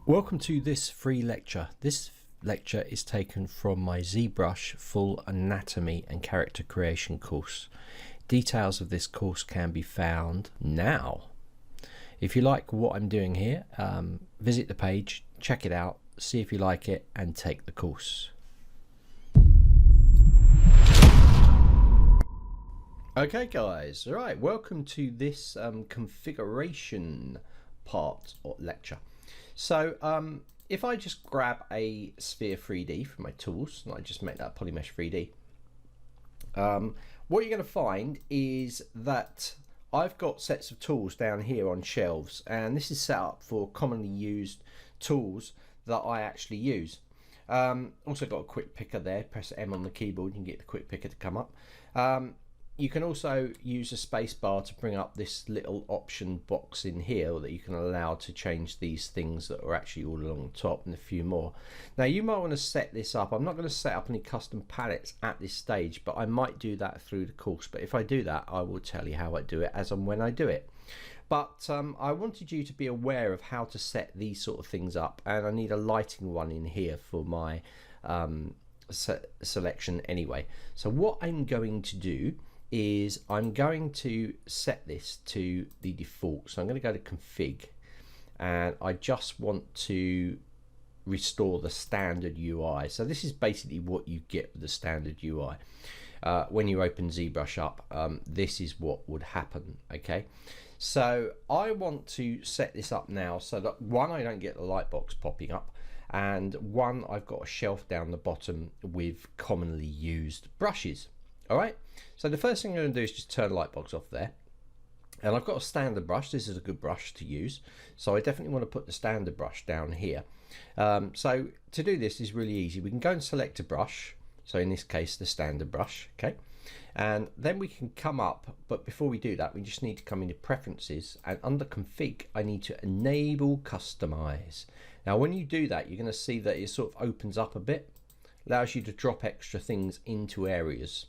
Welcome to this free lecture. This lecture is taken from my ZBRUSH Full Anatomy and Character Creation course. Details of this course can be found now. If you like what I'm doing here, visit the page, check it out, see if you like it, and take the course. Okay guys, alright, welcome to this configuration part or lecture. So if I just grab a sphere 3D from my tools, and I just make that polymesh 3D, what you're going to find is that I've got sets of tools down here on shelves, and this is set up for commonly used tools that I actually use. Also got a quick picker there, press M on the keyboard, you can get the quick picker to come up. You can also use a space bar to bring up this little option box in here that you can allow to change these things that are actually all along the top, and a few more. Now you might want to set this up. I'm not going to set up any custom palettes at this stage, but I might do that through the course. But if I do that, I will tell you how I do it as and when I do it. But I wanted you to be aware of how to set these sort of things up, and I need a lighting one in here for my selection anyway. So what I'm going to do is I'm going to set this to the default. So I'm going to go to config, and I just want to restore the standard UI. So this is basically what you get with the standard UI. When you open ZBRUSH up, this is what would happen. Okay, so I want to set this up now so that one, I don't get the light box popping up, and one, I've got a shelf down the bottom with commonly used brushes. Alright, so the first thing I'm going to do is just turn the light box off there, and I've got a standard brush. This is a good brush to use, so I definitely want to put the standard brush down here. So to do this is really easy. We can go and select a brush, so in this case the standard brush, okay, and then we can come up, but before we do that we just need to come into preferences, and under config I need to enable customize. Now when you do that, you're going to see that it sort of opens up a bit, allows you to drop extra things into areas.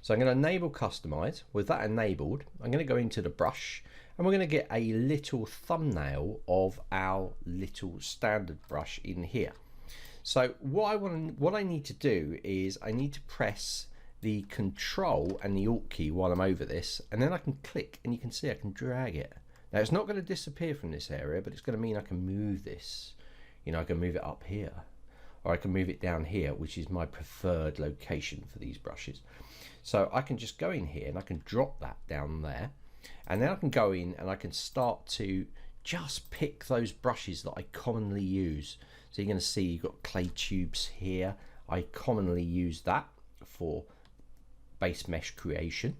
So I'm going to enable customize. With that enabled, I'm going to go into the brush, and we're going to get a little thumbnail of our little standard brush in here. So what I need to do is I need to press the Control and the Alt key while I'm over this, and then I can click, and you can see I can drag it. Now it's not going to disappear from this area, but it's going to mean I can move this. You know, I can move it up here, or I can move it down here, which is my preferred location for these brushes. So I can just go in here and I can drop that down there, and then I can go in and I can start to just pick those brushes that I commonly use. So you're going to see you've got clay tubes here. I commonly use that for base mesh creation.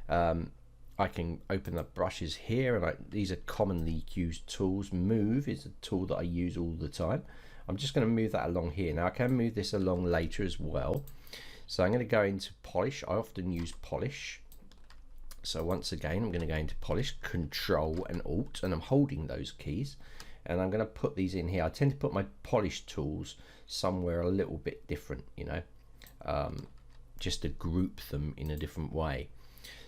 I can open the brushes here, and these are commonly used tools. Move is a tool that I use all the time. I'm just going to move that along here. Now I can move this along later as well. So I'm going to go into polish. I often use polish. So once again, I'm going to go into polish, Control and Alt, and I'm holding those keys. And I'm going to put these in here. I tend to put my polish tools somewhere a little bit different, you know, just to group them in a different way.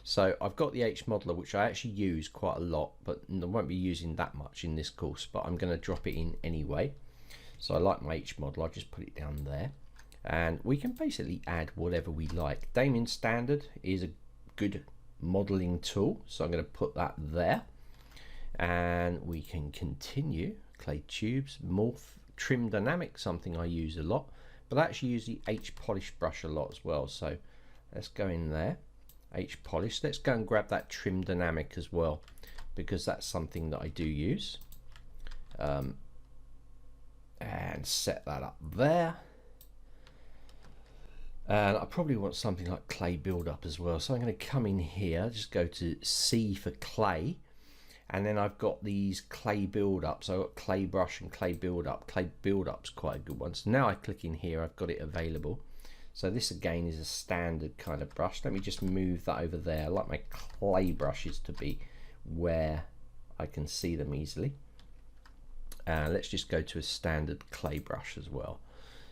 So I've got the H modeler, which I actually use quite a lot, but I won't be using that much in this course, but I'm going to drop it in anyway. So I like my H model. I'll just put it down there, and we can basically add whatever we like. Damien Standard is a good modeling tool, so I'm going to put that there, and we can continue. Clay tubes, morph, trim dynamic, something I use a lot, but I actually use the H polish brush a lot as well. So let's go in there, H polish. Let's go and grab that trim dynamic as well, because that's something that I do use. And set that up there, and I probably want something like clay build-up as well. So I'm going to come in here, just go to C for clay, and then I've got these clay build-ups. So I've got clay brush and clay build-up. Clay build-up's quite a good one. So now I click in here, I've got it available. So this again is a standard kind of brush. Let me just move that over there. I like my clay brushes to be where I can see them easily. Let's just go to a standard clay brush as well.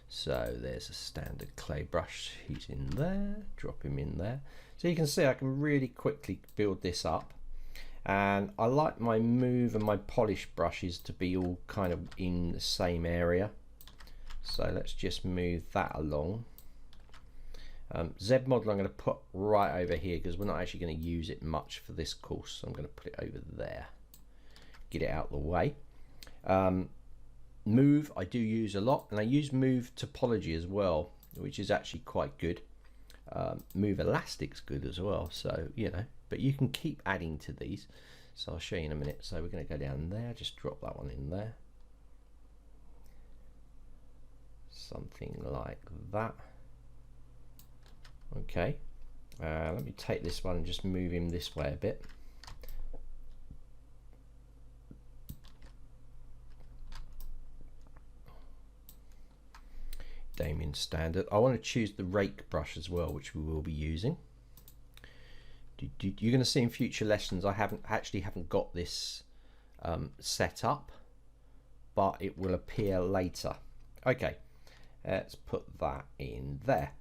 So there's a standard clay brush. He's in there, drop him in there. So you can see I can really quickly build this up, And I like my move and my polish brushes to be all kind of in the same area. So let's just move that along. Z model I'm going to put right over here because we're not actually going to use it much for this course. So I'm going to put it over there, get it out of the way. Move I do use a lot, and I use move topology as well, which is actually quite good. Move elastic's good as well, so you know, but you can keep adding to these, so I'll show you in a minute. So we're going to go down there, just drop that one in there, something like that. Okay, let me take this one and just move him this way a bit. Damien standard. I want to choose the rake brush as well, which we will be using. You're going to see in future lessons I haven't got this set up, but it will appear later. Okay, let's put that in there.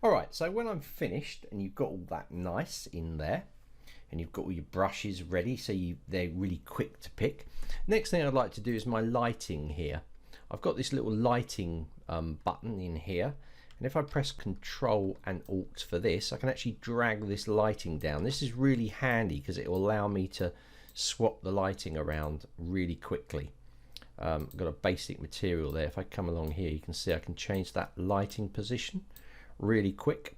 All right, so when I'm finished and you've got all that nice in there and you've got all your brushes ready, so they're really quick to pick, next thing I'd like to do is my lighting here. I've got this little lighting button in here, and if I press Control and Alt for this, I can actually drag this lighting down. This is really handy because it will allow me to swap the lighting around really quickly. I've got a basic material there. If I come along here, you can see I can change that lighting position really quick.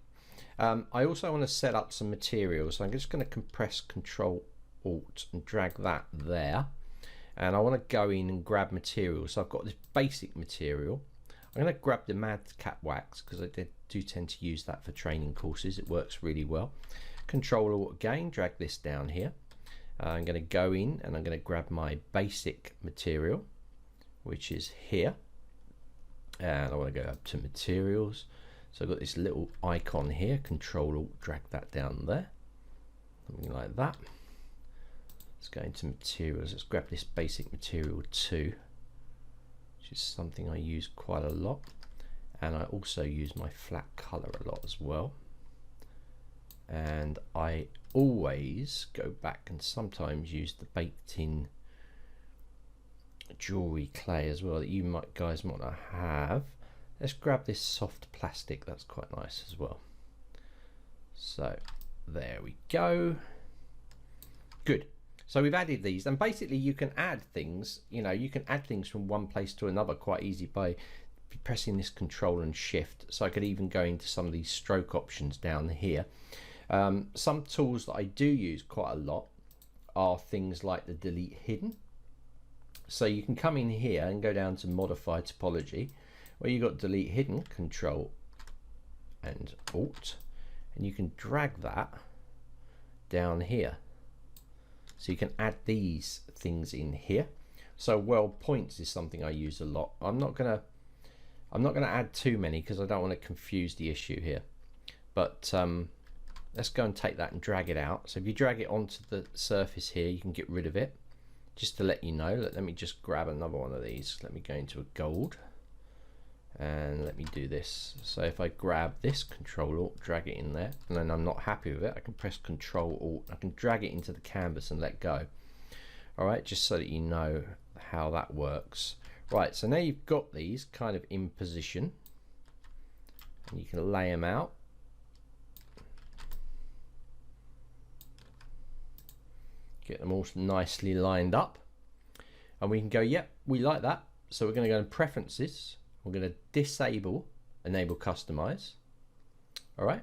I also want to set up some materials, so I'm just going to compress Control Alt and drag that there. And I want to go in and grab material. So I've got this basic material. I'm going to grab the Madcap wax because I do tend to use that for training courses. It works really well. Control Alt again, drag this down here. I'm going to go in and I'm going to grab my basic material, which is here. And I want to go up to materials. So I've got this little icon here, Control Alt, drag that down there. Something like that. Let's go into materials. Let's grab this basic material 2, which is something I use quite a lot, and I also use my flat color a lot as well. And I always go back and sometimes use the baked in jewelry clay as well that you guys might not have. Let's grab this soft plastic, that's quite nice as well. So there we go. Good. So we've added these, and basically you can add things, you know, you can add things from one place to another quite easy by pressing this Control and Shift. So I could even go into some of these stroke options down here. Some tools that I do use quite a lot are things like the Delete Hidden. So you can come in here and go down to Modify Topology, where you've got Delete Hidden, Control and Alt, and you can drag that down here. So you can add these things in here. So world points is something I use a lot. I'm not gonna add too many because I don't want to confuse the issue here. But let's go and take that and drag it out. So if you drag it onto the surface here, you can get rid of it. Just to let you know, let me just grab another one of these. Let me go into a gold. And let me do this. So if I grab this, Control Alt, drag it in there, and then I'm not happy with it, I can press Control Alt, I can drag it into the canvas and let go. Alright, just so that you know how that works. Right, so now you've got these kind of in position, and you can lay them out. Get them all nicely lined up, and we can go, yep, we like that. So we're going to go in Preferences. We're going to disable Enable Customize. All right,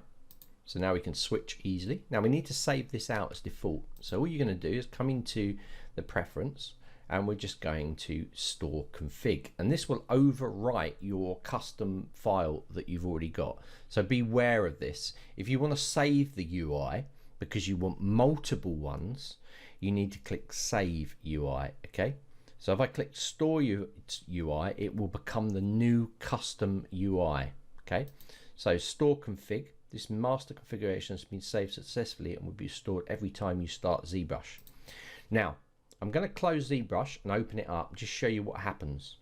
so now we can switch easily. Now we need to save this out as default. So all you're going to do is come into the preference, and we're just going to store config, and this will overwrite your custom file that you've already got. So beware of this. If you want to save the UI because you want multiple ones, you need to click Save UI. Okay. So if I click Store UI, it will become the new custom UI. Okay, so Store Config, this master configuration has been saved successfully and will be stored every time you start ZBrush. Now, I'm going to close ZBrush and open it up and just show you what happens,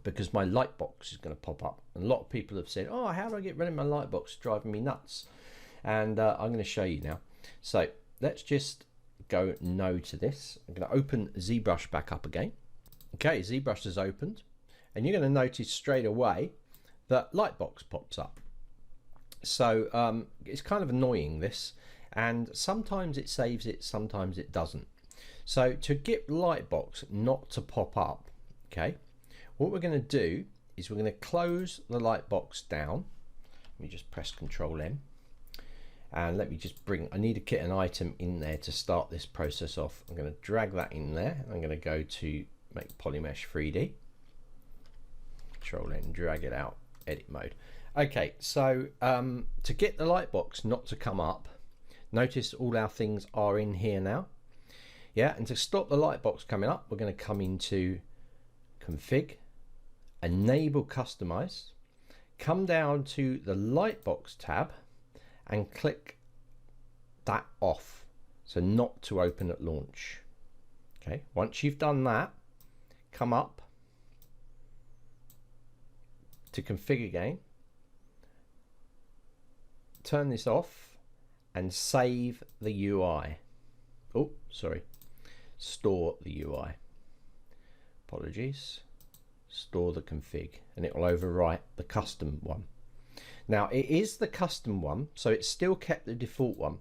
because my lightbox is going to pop up. And a lot of people have said, oh, how do I get rid of my lightbox? It's driving me nuts. And I'm going to show you now. So let's just go no to this. I'm going to open ZBrush back up again. Okay, ZBrush has opened, and you're going to notice straight away that Lightbox pops up. So it's kind of annoying, this, and sometimes it saves it, sometimes it doesn't. So to get Lightbox not to pop up, okay, what we're going to do is we're going to close the Lightbox down. Let me just press Control M, and let me just I need to get an item in there to start this process off. I'm going to drag that in there. I'm going to go to make Polymesh 3D, Control N, drag it out, edit mode. Okay, so to get the Lightbox not to come up, notice all our things are in here now. Yeah, and to stop the Lightbox coming up, we're going to come into Config, Enable Customize, come down to the Lightbox tab and click that off, so not to open at launch. Okay, once you've done that, come up to Config again, turn this off and save the UI. Oh, sorry, store the UI. Apologies. Store the config, and it will overwrite the custom one. Now it is the custom one, so it's still kept the default one.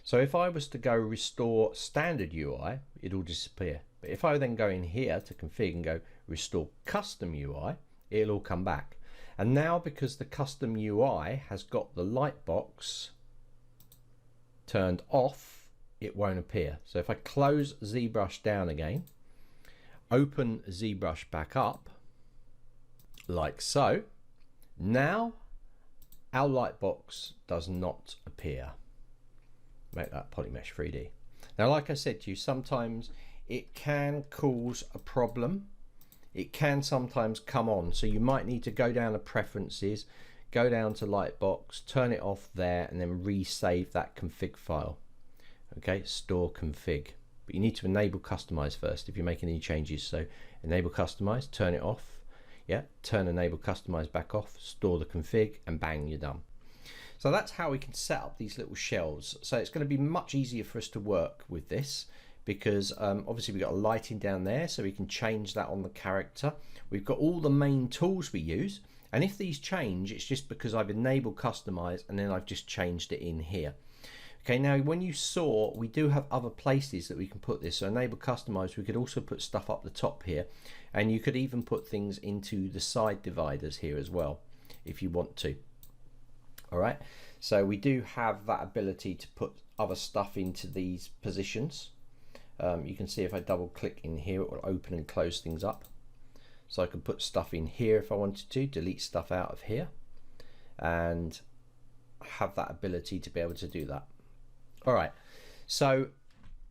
So if I was to go restore standard UI, it'll disappear. But if I then go in here to config and go restore custom UI, it'll all come back. And now because the custom UI has got the Lightbox turned off, it won't appear. So if I close ZBrush down again, open ZBrush back up, like so, now our Lightbox does not appear. Make that Polymesh 3D. Now, like I said to you, sometimes it can cause a problem. It can sometimes come on, so you might need to go down to preferences, go down to Lightbox, turn it off there, and then resave that config file. Okay, store config. But you need to enable customize first if you're making any changes. So enable customize, turn it off. Yeah, turn enable customize back off, store the config, and bang, you're done. So that's how we can set up these little shelves. So it's going to be much easier for us to work with this, because obviously we've got a lighting down there, so we can change that on the character. We've got all the main tools we use, and if these change, it's just because I've enabled customize and then I've just changed it in here. Okay, now when you saw, we do have other places that we can put this. So enable customize, we could also put stuff up the top here, and you could even put things into the side dividers here as well if you want to. All right, so we do have that ability to put other stuff into these positions. You can see if I double click in here, it will open and close things up. So I can put stuff in here if I wanted to, delete stuff out of here, and have that ability to be able to do that. All right, so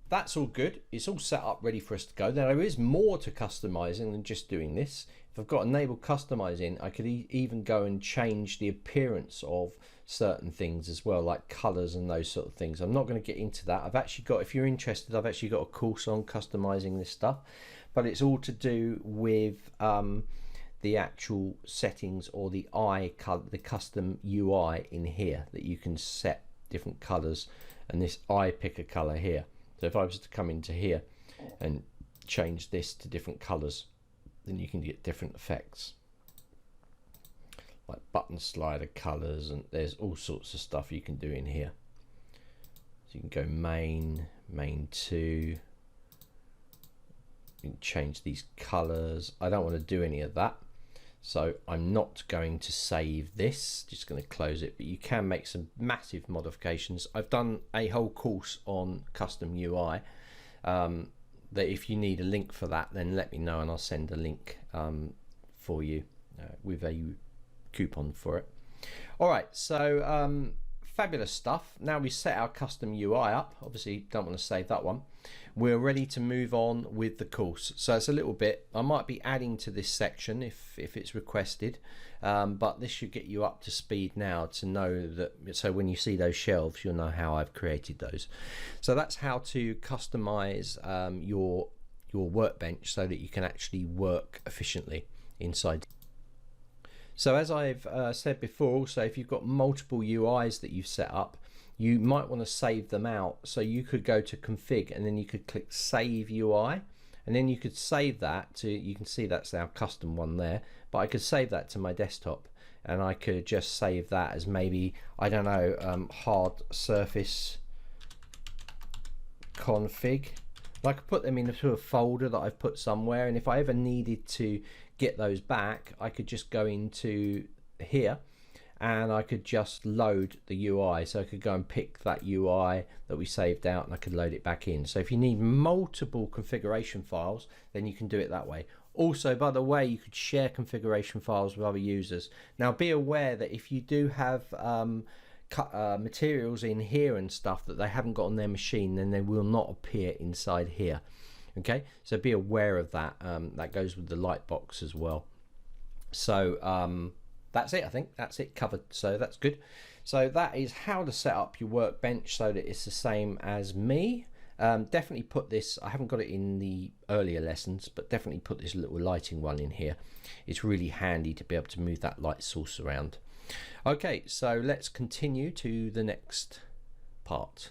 that's all good. It's all set up ready for us to go. Now there is more to customizing than just doing this. If I've got enable customizing, I could even go and change the appearance of certain things as well, like colors and those sort of things. I'm not going to get into that. I've actually got, if you're interested, I've actually got a course on customizing this stuff, but it's all to do with the actual settings or the the custom UI in here, that you can set different colors, and this eye pick a color here. So if I was to come into here and change this to different colors, then you can get different effects, like button slider colors, and there's all sorts of stuff you can do in here. So you can go main 2, you can change these colors. I don't want to do any of that, so I'm not going to save this, just going to close it. But you can make some massive modifications. I've done a whole course on custom UI, that if you need a link for that, then let me know and I'll send a link for you with a coupon for it. All right, so fabulous stuff. Now we set our custom UI up, obviously don't want to save that one. We're ready to move on with the course. So it's a little bit, I might be adding to this section if it's requested, but this should get you up to speed now to know that, so when you see those shelves, you'll know how I've created those. So that's how to customize your workbench so that you can actually work efficiently inside. So as I've said before, also if you've got multiple UIs that you've set up, you might want to save them out. So you could go to config and then you could click save UI, and then you could save that to, you can see that's our custom one there, but I could save that to my desktop, and I could just save that as maybe, I don't know, hard surface config. I could put them into a folder that I've put somewhere, and if I ever needed to get those back, I could just go into here and I could just load the UI. So I could go and pick that UI that we saved out and I could load it back in. So if you need multiple configuration files, then you can do it that way. Also, by the way, you could share configuration files with other users. Now be aware that if you do have materials in here and stuff that they haven't got on their machine, then they will not appear inside here. Okay, so be aware of that. That goes with the lightbox as well. So that's it. I think that's it covered, so that's good. So that is how to set up your workbench so that it's the same as me. Definitely put this, I haven't got it in the earlier lessons, but definitely put this little lighting one in here. It's really handy to be able to move that light source around. Okay, so let's continue to the next part.